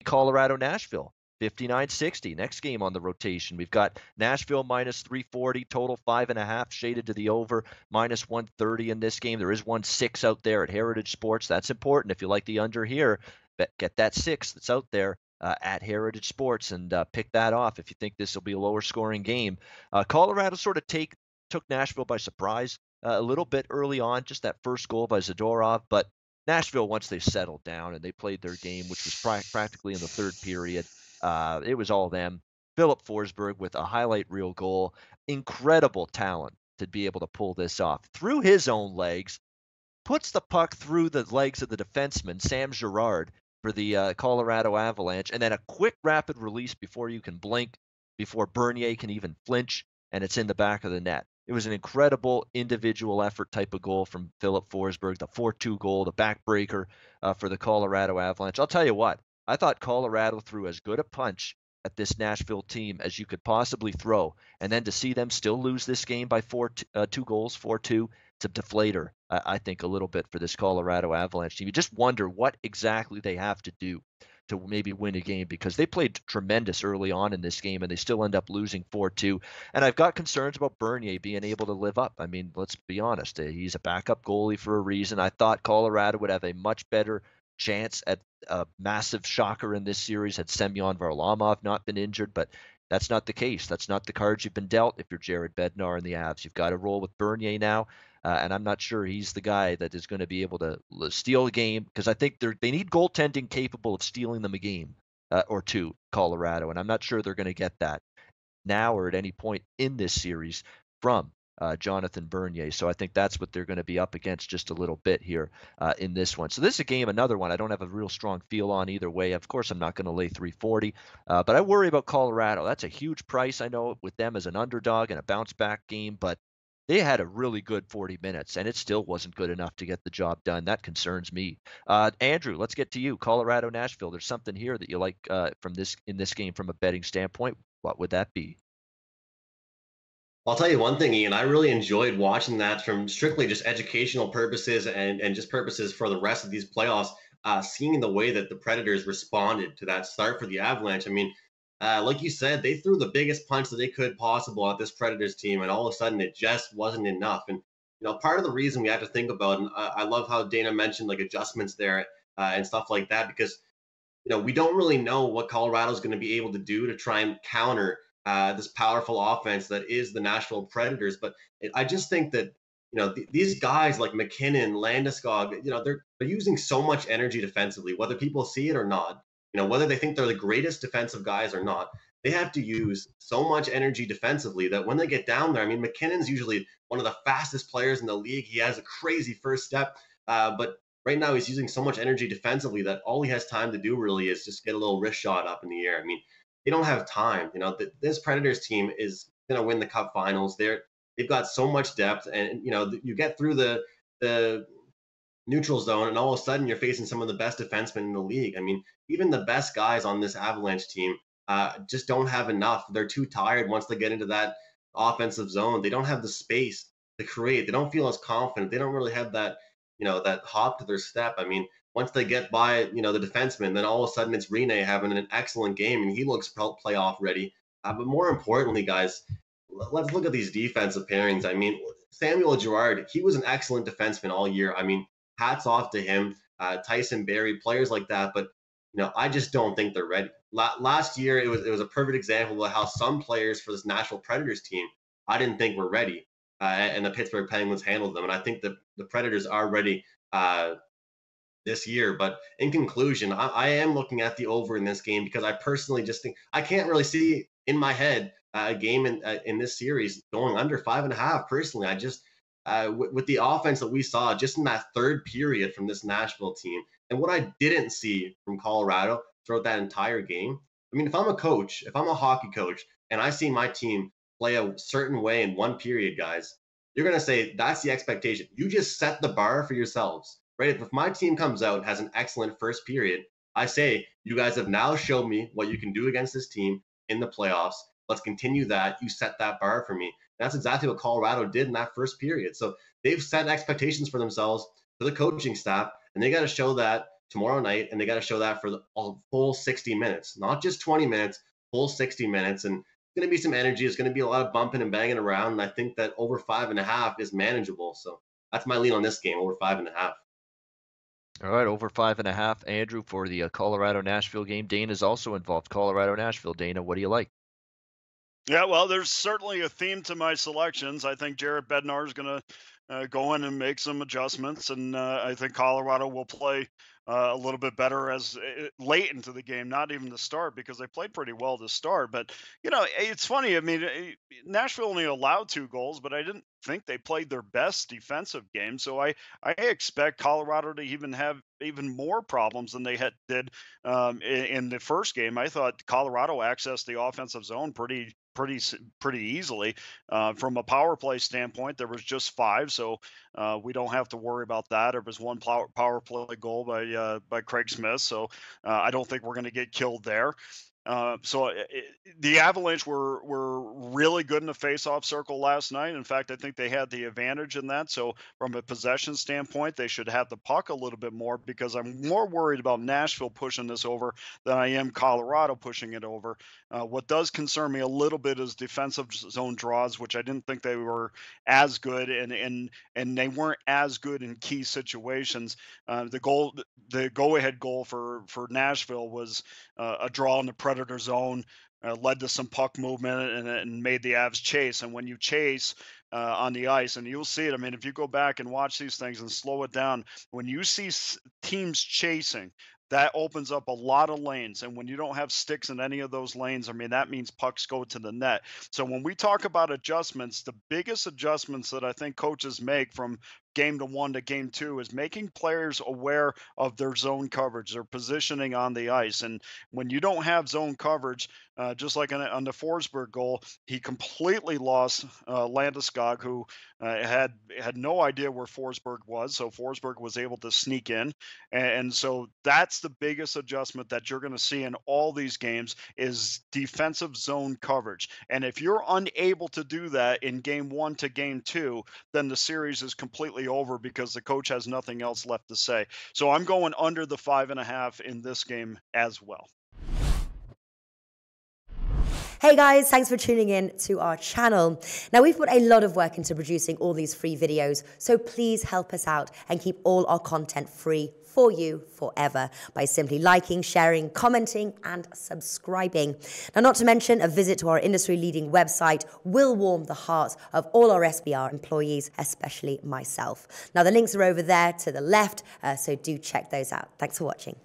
Colorado, Nashville, 59-60. Next game on the rotation. We've got Nashville minus 340, total 5.5, shaded to the over, minus 130 in this game. There is 1-6 out there at Heritage Sports. That's important. If you like the under here, get that 6 that's out there. At Heritage Sports and pick that off if you think this will be a lower scoring game. Colorado sort of took Nashville by surprise a little bit early on, just that first goal by Zadorov, but Nashville, once they settled down and they played their game, which was practically in the third period, it was all them. Philip Forsberg with a highlight reel goal. Incredible talent to be able to pull this off. Through his own legs, puts the puck through the legs of the defenseman, Sam Girard, for the Colorado Avalanche, and then a quick, rapid release before you can blink, before Bernier can even flinch, and it's in the back of the net. It was an incredible individual effort type of goal from Philip Forsberg, the 4-2 goal, the backbreaker for the Colorado Avalanche. I'll tell you what, I thought Colorado threw as good a punch at this Nashville team as you could possibly throw, and then to see them still lose this game by 2 goals, 4-2, it's a deflator, I think, a little bit for this Colorado Avalanche team. You just wonder what exactly they have to do to maybe win a game, because they played tremendous early on in this game and they still end up losing 4-2. And I've got concerns about Bernier being able to live up. I mean, let's be honest. He's a backup goalie for a reason. I thought Colorado would have a much better chance at a massive shocker in this series had Semyon Varlamov not been injured, but that's not the case. That's not the cards you've been dealt if you're Jared Bednar and the Avs. You've got to roll with Bernier now, and I'm not sure he's the guy that is going to be able to steal a game, because I think they need goaltending capable of stealing them a game or two, Colorado, and I'm not sure they're going to get that now or at any point in this series from Jonathan Bernier. So I think that's what they're going to be up against just a little bit here in this one. So this is a game, another one I don't have a real strong feel on either way. Of course, I'm not going to lay 340, but I worry about Colorado. That's a huge price, I know, with them as an underdog and a bounce back game, but they had a really good 40 minutes, and it still wasn't good enough to get the job done. That concerns me. Andrew, let's get to you. Colorado, Nashville. There's something here that you like in this game from a betting standpoint. What would that be? I'll tell you one thing, Ian. I really enjoyed watching that from strictly just educational purposes and just purposes for the rest of these playoffs. Seeing the way that the Predators responded to that start for the Avalanche. I mean, like you said, they threw the biggest punch that they could possible at this Predators team, and all of a sudden it just wasn't enough. And part of the reason we have to think about, and I love how Dana mentioned like adjustments there and stuff like that, because we don't really know what Colorado's going to be able to do to try and counter this powerful offense that is the Nashville Predators. But I just think that these guys like McKinnon, Landeskog, they're using so much energy defensively, whether people see it or not. Whether they think they're the greatest defensive guys or not, they have to use so much energy defensively that when they get down there, I mean, McKinnon's usually one of the fastest players in the league. He has a crazy first step, but right now he's using so much energy defensively that all he has time to do really is just get a little wrist shot up in the air. I mean, they don't have time. This Predators team is going to win the Cup Finals. They've got so much depth, and you get through the neutral zone, and all of a sudden you're facing some of the best defensemen in the league. I mean, even the best guys on this Avalanche team just don't have enough. They're too tired once they get into that offensive zone. They don't have the space to create. They don't feel as confident. They don't really have that that hop to their step. I mean, once they get by, the defenseman, then all of a sudden it's Rene having an excellent game and he looks playoff ready. But more importantly, guys, let's look at these defensive pairings. I mean, Samuel Girard, he was an excellent defenseman all year. I mean, hats off to him. Tyson Barrie, players like that. But I just don't think they're ready. Last year, it was a perfect example of how some players for this Nashville Predators team, I didn't think were ready, and the Pittsburgh Penguins handled them. And I think the Predators are ready this year. But in conclusion, I am looking at the over in this game because I personally just think I can't really see in my head a game in this series going under 5.5. Personally, I just with the offense that we saw just in that third period from this Nashville team, and what I didn't see from Colorado throughout that entire game. I mean, if I'm a coach, if I'm a hockey coach, and I see my team play a certain way in one period, guys, you're going to say that's the expectation. You just set the bar for yourselves, right? If my team comes out and has an excellent first period, I say, you guys have now shown me what you can do against this team in the playoffs. Let's continue that. You set that bar for me. That's exactly what Colorado did in that first period. So they've set expectations for themselves, for the coaching staff, and they got to show that tomorrow night, and they got to show that for the full 60 minutes, not just 20 minutes, full 60 minutes. And it's going to be some energy. It's going to be a lot of bumping and banging around. And I think that over 5.5 is manageable. So that's my lean on this game, over 5.5. All right, over 5.5. Andrew, for the Colorado Nashville game. Dana's also involved. Colorado Nashville. Dana, what do you like? Yeah, well, there's certainly a theme to my selections. I think Jared Bednar is going to go in and make some adjustments, and I think Colorado will play a little bit better as late into the game, not even the start, because they played pretty well to start. But it's funny. I mean, Nashville only allowed 2 goals, but I didn't think they played their best defensive game. So I expect Colorado to even have even more problems than they did in the first game. I thought Colorado accessed the offensive zone pretty easily. From a power play standpoint, there was just 5, so we don't have to worry about that. There was 1 power play goal by Craig Smith, so I don't think we're going to get killed there. The Avalanche were really good in the face-off circle last night. In fact, I think they had the advantage in that. So from a possession standpoint, they should have the puck a little bit more, because I'm more worried about Nashville pushing this over than I am Colorado pushing it over. What does concern me a little bit is defensive zone draws, which I didn't think they were as good, and they weren't as good in key situations. The go-ahead goal for Nashville was a draw in the Predator zone, led to some puck movement and made the Avs chase. And when you chase on the ice, and you'll see it, I mean, if you go back and watch these things and slow it down, when you see teams chasing, that opens up a lot of lanes. And when you don't have sticks in any of those lanes, I mean, that means pucks go to the net. So when we talk about adjustments, the biggest adjustments that I think coaches make from game to 1 to game 2 is making players aware of their zone coverage, their positioning on the ice. And when you don't have zone coverage, just like on the Forsberg goal, he completely lost Landeskog, who had no idea where Forsberg was. So Forsberg was able to sneak in. And so that's the biggest adjustment that you're going to see in all these games is defensive zone coverage. And if you're unable to do that in game 1 to game 2, then the series is completely over, because the coach has nothing else left to say. So I'm going under the 5.5 in this game as well. Hey guys, thanks for tuning in to our channel. Now, we've put a lot of work into producing all these free videos, so please help us out and keep all our content free for you forever by simply liking, sharing, commenting, and subscribing. Now, not to mention, a visit to our industry-leading website will warm the hearts of all our SBR employees, especially myself. Now, the links are over there to the left, so do check those out. Thanks for watching.